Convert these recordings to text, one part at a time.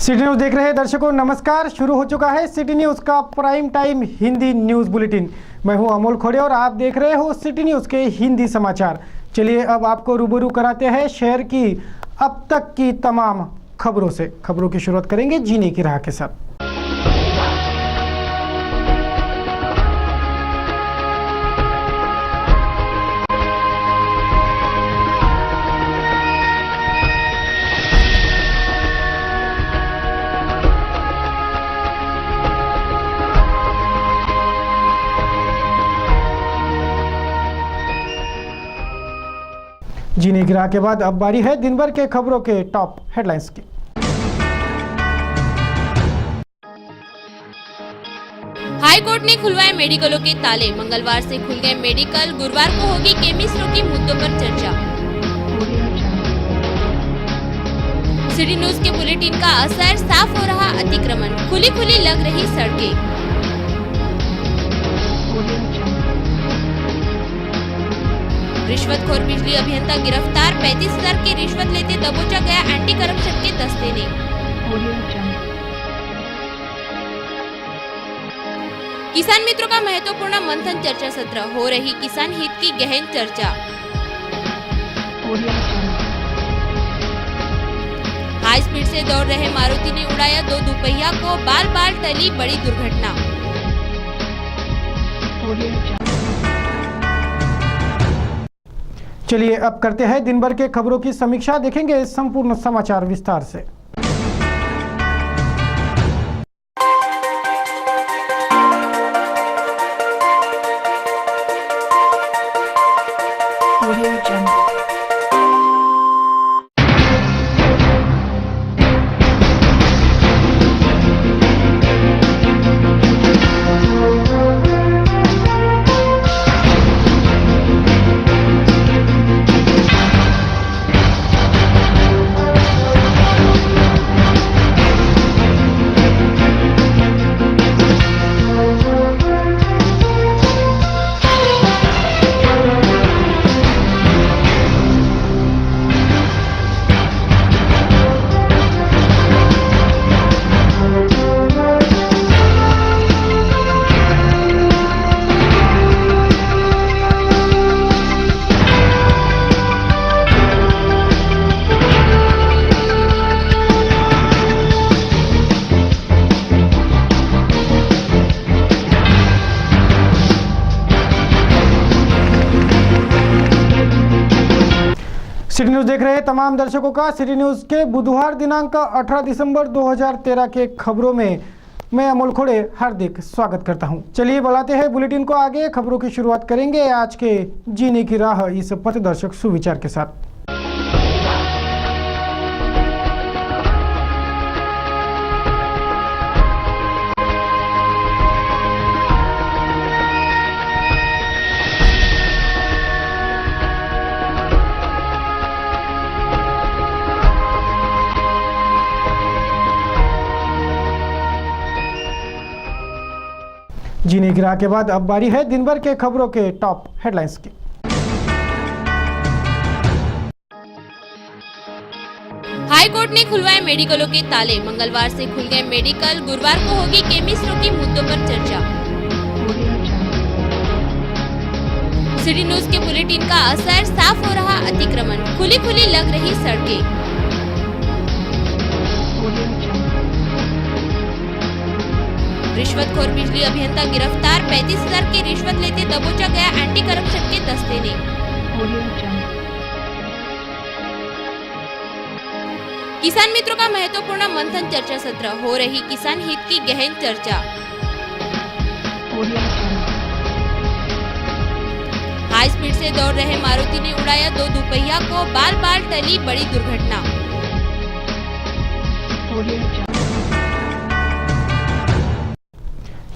City news देख रहे दर्शकों नमस्कार। शुरू हो चुका है सिटी न्यूज का prime time Hindi news bulletin. मैं हूं अमोल खोड़े और आप देख रहे हो सिटी न्यूज के हिंदी समाचार। चलिए अब आपको रूबरू कराते हैं शहर की अब तक की तमाम खबरों से। खबरों की शुरुआत करेंगे जीने की राह के साथ। जीने की राह के बाद अब बारी है दिन भर के खबरों के टॉप हेडलाइंस की। हाई कोर्ट ने खुलवाए मेडिकलों के ताले। मंगलवार से खुल गए मेडिकल, गुरुवार को होगी केमिस्टों की मुद्दों पर चर्चा। सिटी न्यूज के बुलेटिन का असर, साफ हो रहा अतिक्रमण, खुली खुली लग रही सड़कें। रिश्वतखोर बिजली अभियंता गिरफ्तार, 35,000 की रिश्वत लेते दबोचा गया एंटी करप्शन के दस्ते ने। किसान मित्रों का महत्वपूर्ण मंथन चर्चा सत्र, हो रही किसान हित की गहन चर्चा। हाई स्पीड से दौड़ रहे मारुति ने उड़ाया 2 दुपहिया को, बाल बाल टली बड़ी दुर्घटना। चलिए अब करते हैं दिन भर के खबरों की समीक्षा। देखेंगे संपूर्ण समाचार विस्तार से। सिटी न्यूज देख रहे तमाम दर्शकों का सिटी न्यूज के बुधवार दिनांक 18 दिसंबर 2013 के खबरों में मैं अमोल खोड़े हार्दिक स्वागत करता हूं। चलिए बढ़ाते हैं बुलेटिन को आगे। खबरों की शुरुआत करेंगे आज के जीने की राह इस पथदर्शक सुविचार के साथ। जीने की राह के बाद अब बारी है दिन भर के खबरों के टॉप हेडलाइंस की। हाई कोर्ट ने खुलवाए मेडिकलों के ताले। मंगलवार से खुल गए मेडिकल, गुरुवार को होगी केमिस्टों की मुद्दों पर चर्चा। सिटी न्यूज के बुलेटिन का असर, साफ हो रहा अतिक्रमण, खुली खुली लग रही सड़कें। रिश्वतखोर बिजली अभियंता गिरफ्तार, 35,000 की रिश्वत लेते दबोचा गया एंटी करप्शन के दस्ते ने। किसान मित्रों का महत्वपूर्ण मंथन चर्चा सत्र, हो रही किसान हित की गहन चर्चा। हाई स्पीड से दौड़ रहे मारुति ने उड़ाया 2 दुपहिया को, बाल बाल टली बड़ी दुर्घटना।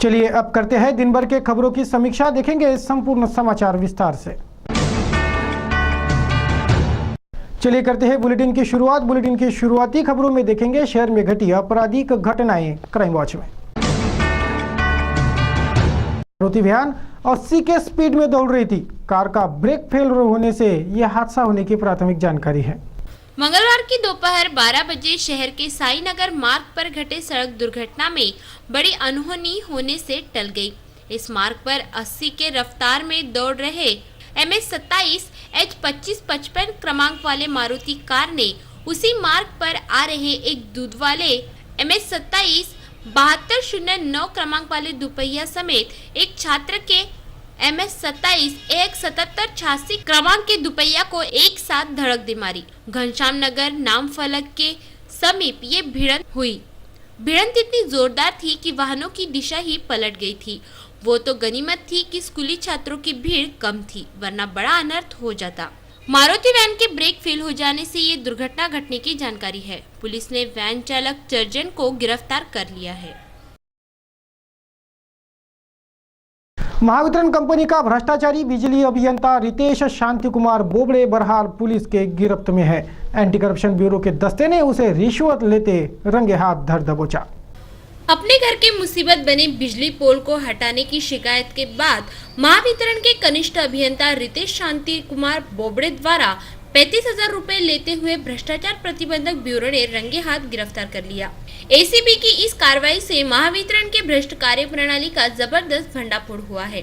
चलिए अब करते हैं दिन भर के खबरों की समीक्षा। देखेंगे संपूर्ण समाचार विस्तार से। चलिए करते हैं बुलेटिन की शुरुआत। बुलेटिन की शुरुआती खबरों में देखेंगे शहर में घटी आपराधिक घटनाएं क्राइम वॉच में। मारुति वैन 80 के स्पीड में दौड़ रही थी। कार का ब्रेक फेल होने से यह हादसा होने की प्राथमिक जानकारी है। मंगलवार की दोपहर 12 बजे शहर के साई नगर मार्ग पर घटे सड़क दुर्घटना में बड़ी अनहोनी होने से टल गई। इस मार्ग पर 80 के रफ्तार में दौड़ रहे MS-27 H2555 क्रमांक वाले मारुति कार ने उसी मार्ग पर आ रहे एक दूध वाले MS-27 7209 क्रमांक वाले दुपहिया समेत एक छात्र के MS-27 17786 क्रमांक के दुपहिया को एक साथ धड़क दे मारी। घनश्याम नगर नाम फलक के समीप ये भिड़ंत हुई। भिड़ंत इतनी जोरदार थी कि वाहनों की दिशा ही पलट गई थी। वो तो गनीमत थी कि स्कूली छात्रों की भीड़ कम थी, वरना बड़ा अनर्थ हो जाता। मारुति वैन के ब्रेक फेल हो जाने से ये दुर्घटना घटने की जानकारी है। पुलिस ने वैन चालक चर्जन को गिरफ्तार कर लिया है। महावितरण कंपनी का भ्रष्टाचारी बिजली अभियंता रितेश शांति कुमार बोबड़े बहरहाल पुलिस के गिरफ्त में है। एंटी करप्शन ब्यूरो के दस्ते ने उसे रिश्वत लेते रंगे हाथ धर दबोचा। अपने घर के मुसीबत बने बिजली पोल को हटाने की शिकायत के बाद महावितरण के कनिष्ठ अभियंता रितेश शांति कुमार बोबड़े द्वारा 35,000 रुपए लेते हुए भ्रष्टाचार प्रतिबंधक ब्यूरो ने रंगे हाथ गिरफ्तार कर लिया। एसीबी की इस कार्रवाई से महावितरण के भ्रष्ट कार्य प्रणाली का जबरदस्त भंडाफोड़ हुआ है।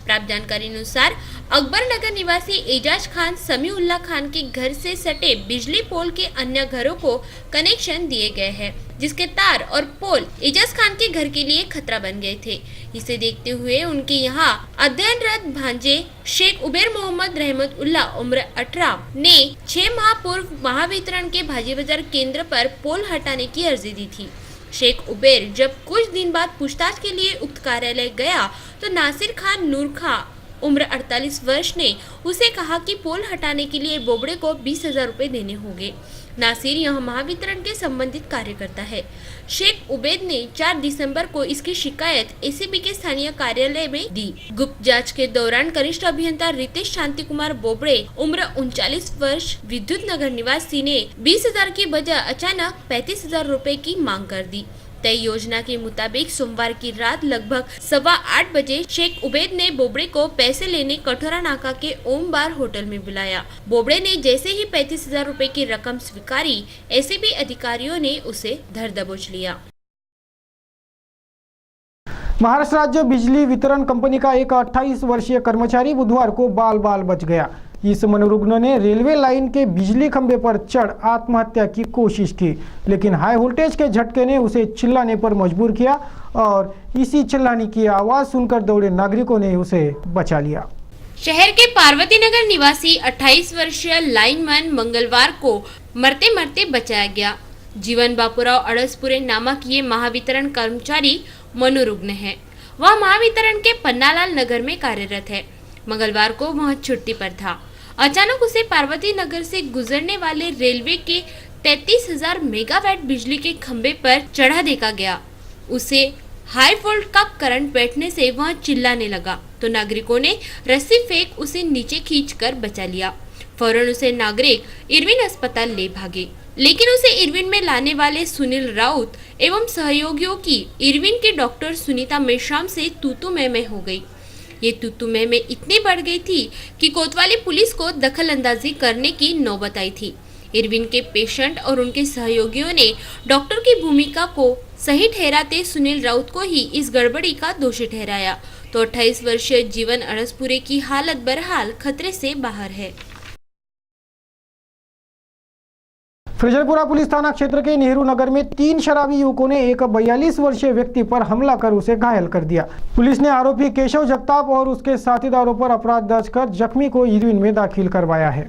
प्राप्त जानकारी अनुसार अकबर नगर निवासी एजाज खान समीउल्लाह खान के घर से सटे बिजली पोल के अन्य घरों को कनेक्शन दिए गए हैं, जिसके तार और पोल एजाज खान के घर के लिए खतरा बन गए थे। इसे देखते हुए उनके यहाँ अध्ययनरत भांजे शेख उबेर मोहम्मद रहमत उल्लाह उम्र 18 ने 6 माह पूर्व महावितरण के भाजी बाजार केंद्र पर पोल हटाने की अर्जी दी थी। शेख उबेर जब कुछ दिन बाद पूछताछ के लिए उक्त कार्यालय गया तो नासिर खान नूर खां उम्र 48 वर्ष ने उसे कहा कि पोल हटाने के लिए बोबड़े को 20,000 रुपए देने होंगे। नासिर यह महावितरण के संबंधित कार्यकर्ता है। शेख उबेद ने 4 दिसंबर को इसकी शिकायत एसीबी के स्थानीय कार्यालय में दी। गुप्त जांच के दौरान कनिष्ठ अभियंता रितेश शांति कुमार बोबड़े उम्र 39 वर्ष विद्युत नगर निवासी ने 20,000 की बजाय अचानक 35,000 रुपए की मांग कर दी। तय योजना के मुताबिक सोमवार की रात लगभग 8:15 बजे शेख उबेद ने बोबड़े को पैसे लेने कठोरा नाका के ओम बार होटल में बुलाया। बोबड़े ने जैसे ही 35,000 रुपए की रकम स्वीकारी, एसीबी अधिकारियों ने उसे धर दबोच लिया। महाराष्ट्र राज्य बिजली वितरण कंपनी का एक 28 वर्षीय कर्मचारी बुधवार को बाल बच गया। इस मनोरुग्ण ने रेलवे लाइन के बिजली खंभे पर चढ़ आत्महत्या की कोशिश की, लेकिन हाई वोल्टेज के झटके ने उसे चिल्लाने पर मजबूर किया और इसी चिल्लाने की आवाज सुनकर दौड़े नागरिकों ने उसे बचा लिया। शहर के पार्वती नगर निवासी 28 वर्षीय लाइनमैन मंगलवार को मरते मरते बचाया गया। जीवन बापूराव अड़सपुरे नामक ये महावितरण कर्मचारी मनोरुग्ण है। वह महावितरण के पन्नालाल नगर में कार्यरत है। मंगलवार को वह छुट्टी पर था। अचानक उसे पार्वती नगर से गुजरने वाले रेलवे के 33,000 मेगावाट बिजली के खंभे पर चढ़ा देखा गया। उसे हाई वोल्ट का करंट बैठने से वह चिल्लाने लगा तो नागरिकों ने रस्सी फेंक उसे नीचे खींचकर बचा लिया। फौरन उसे नागरिक इरविन अस्पताल ले भागे, लेकिन उसे इरविन में लाने वाले सुनील राउत एवं सहयोगियों की इरविन के डॉक्टर सुनीता मेश्राम से तूतू में हो गई। ये तूतू में इतनी बढ़ गई थी कि कोतवाली पुलिस को दखल अंदाजी करने की नौबत आई थी। इरविन के पेशेंट और उनके सहयोगियों ने डॉक्टर की भूमिका को सही ठहराते सुनील राउत को ही इस गड़बड़ी का दोषी ठहराया तो 28 वर्षीय जीवन अड़सपुरे की हालत बहरहाल खतरे से बाहर है। फ्रेजरपुरा पुलिस थाना क्षेत्र के नेहरू नगर में 3 शराबी युवकों ने एक 42 वर्षीय व्यक्ति पर हमला कर उसे घायल कर दिया। पुलिस ने आरोपी केशव जगताप और उसके साथीदारों पर अपराध दर्ज कर जख्मी को इरविन में दाखिल करवाया है।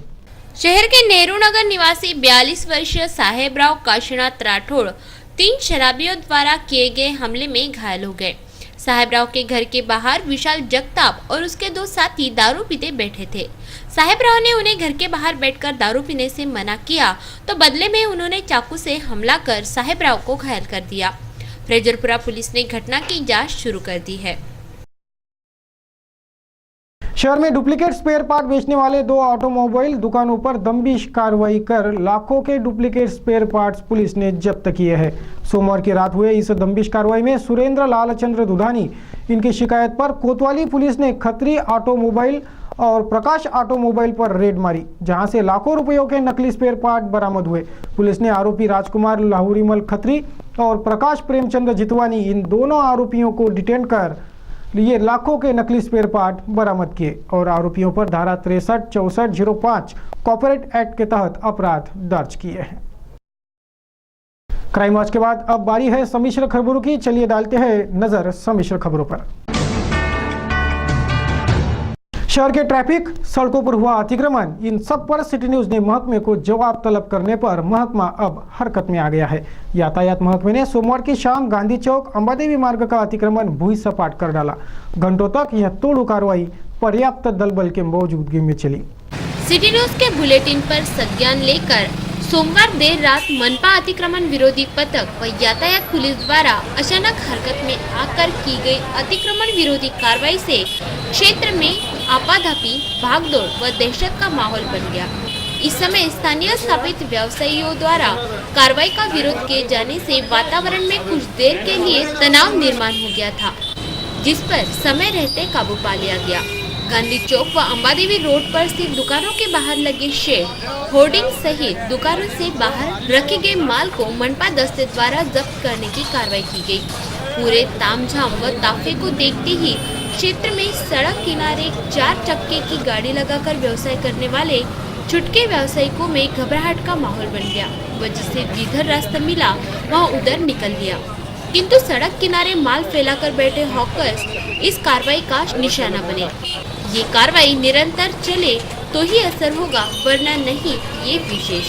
शहर के नेहरू नगर निवासी 42 वर्षीय साहेबराव काशीनाथ राठौड़ 3 शराबियों द्वारा किए गए हमले में घायल हो गए। साहेबराव के घर के बाहर विशाल जगताप और उसके 2 साथी दारू पीते बैठे थे। साहेबराव ने उन्हें घर के बाहर बैठकर दारू पीने से मना किया तो बदले में उन्होंने चाकू से हमला कर साहेबराव को घायल कर दिया। फ्रेजरपुरा पुलिस ने घटना की जांच शुरू कर दी है। शहर में डुप्लीकेट स्पेयर पार्ट बेचने वाले 2 ऑटोमोबाइल दुकानों पर दमबिश कार्रवाई कर लाखों के डुप्लीकेट स्पेयर पार्ट्स पुलिस ने जब्त किए हैं। सोमवार की रात हुए इस दमबिश कार्रवाई में सुरेंद्र लालचंद्र दुधानी इनकी शिकायत पर कोतवाली पुलिस ने खत्री ऑटोमोबाइल और प्रकाश ऑटोमोबाइल पर रेड मारी, जहां से लाखों रुपयों के नकली स्पेयर पार्ट बरामद हुए। पुलिस ने आरोपी राजकुमार लाहुरीमल खत्री और प्रकाश प्रेमचंद जितवानी, इन दोनों आरोपियों को डिटेन कर लिए लाखों के नकली स्पेयर पार्ट बरामद किए और आरोपियों पर धारा 63, 64, 05 कॉर्पोरेट एक्ट के तहत अपराध दर्ज किए हैं। क्राइम वॉच के बाद अब बारी है सम्मिश्र खबरों की। चलिए डालते हैं नजर सम्मिश्र खबरों पर। शहर के ट्रैफिक, सड़कों पर हुआ अतिक्रमण, इन सब पर सिटी न्यूज ने महकमे को जवाब तलब करने पर महकमा अब हरकत में आ गया है। यातायात महकमे ने सोमवार की शाम गांधी चौक अंबादेवी मार्ग का अतिक्रमण भूमि सपाट कर डाला। घंटों तक यह तोड़ू कार्रवाई पर्याप्त दलबल के मौजूदगी में चली। सिटी न्यूज के बुलेटिन पर संज्ञान लेकर सोमवार देर रात मनपा अतिक्रमण विरोधी पथक व यातायात पुलिस द्वारा अचानक हरकत में आकर की गई अतिक्रमण विरोधी कार्रवाई से क्षेत्र में आपाधापी, भागदौड़ व दहशत का माहौल बन गया। इस समय स्थानीय स्थापित व्यवसायियों द्वारा कार्रवाई का विरोध किए जाने से वातावरण में कुछ देर के लिए तनाव निर्माण हो गया था, जिस पर समय रहते काबू पा लिया गया। गांधी चौक व अंबादेवी रोड पर स्थित दुकानों के बाहर लगे शेड, होर्डिंग सहित दुकानों से बाहर रखे गए माल को मनपा दस्ते द्वारा जब्त करने की कार्रवाई की गई। पूरे तामझाम व ताफे को देखते ही क्षेत्र में सड़क किनारे 4 चक्के की गाड़ी लगाकर व्यवसाय करने वाले छुटके व्यवसायियों में घबराहट का माहौल बन गया व जिसे जिधर रास्ता मिला वहाँ उधर निकल लिया। किंतु सड़क किनारे माल फैलाकर बैठे हॉकर्स इस कार्रवाई का निशाना बने। ये कार्रवाई निरंतर चले तो ही असर होगा, वरना नहीं, ये विशेष।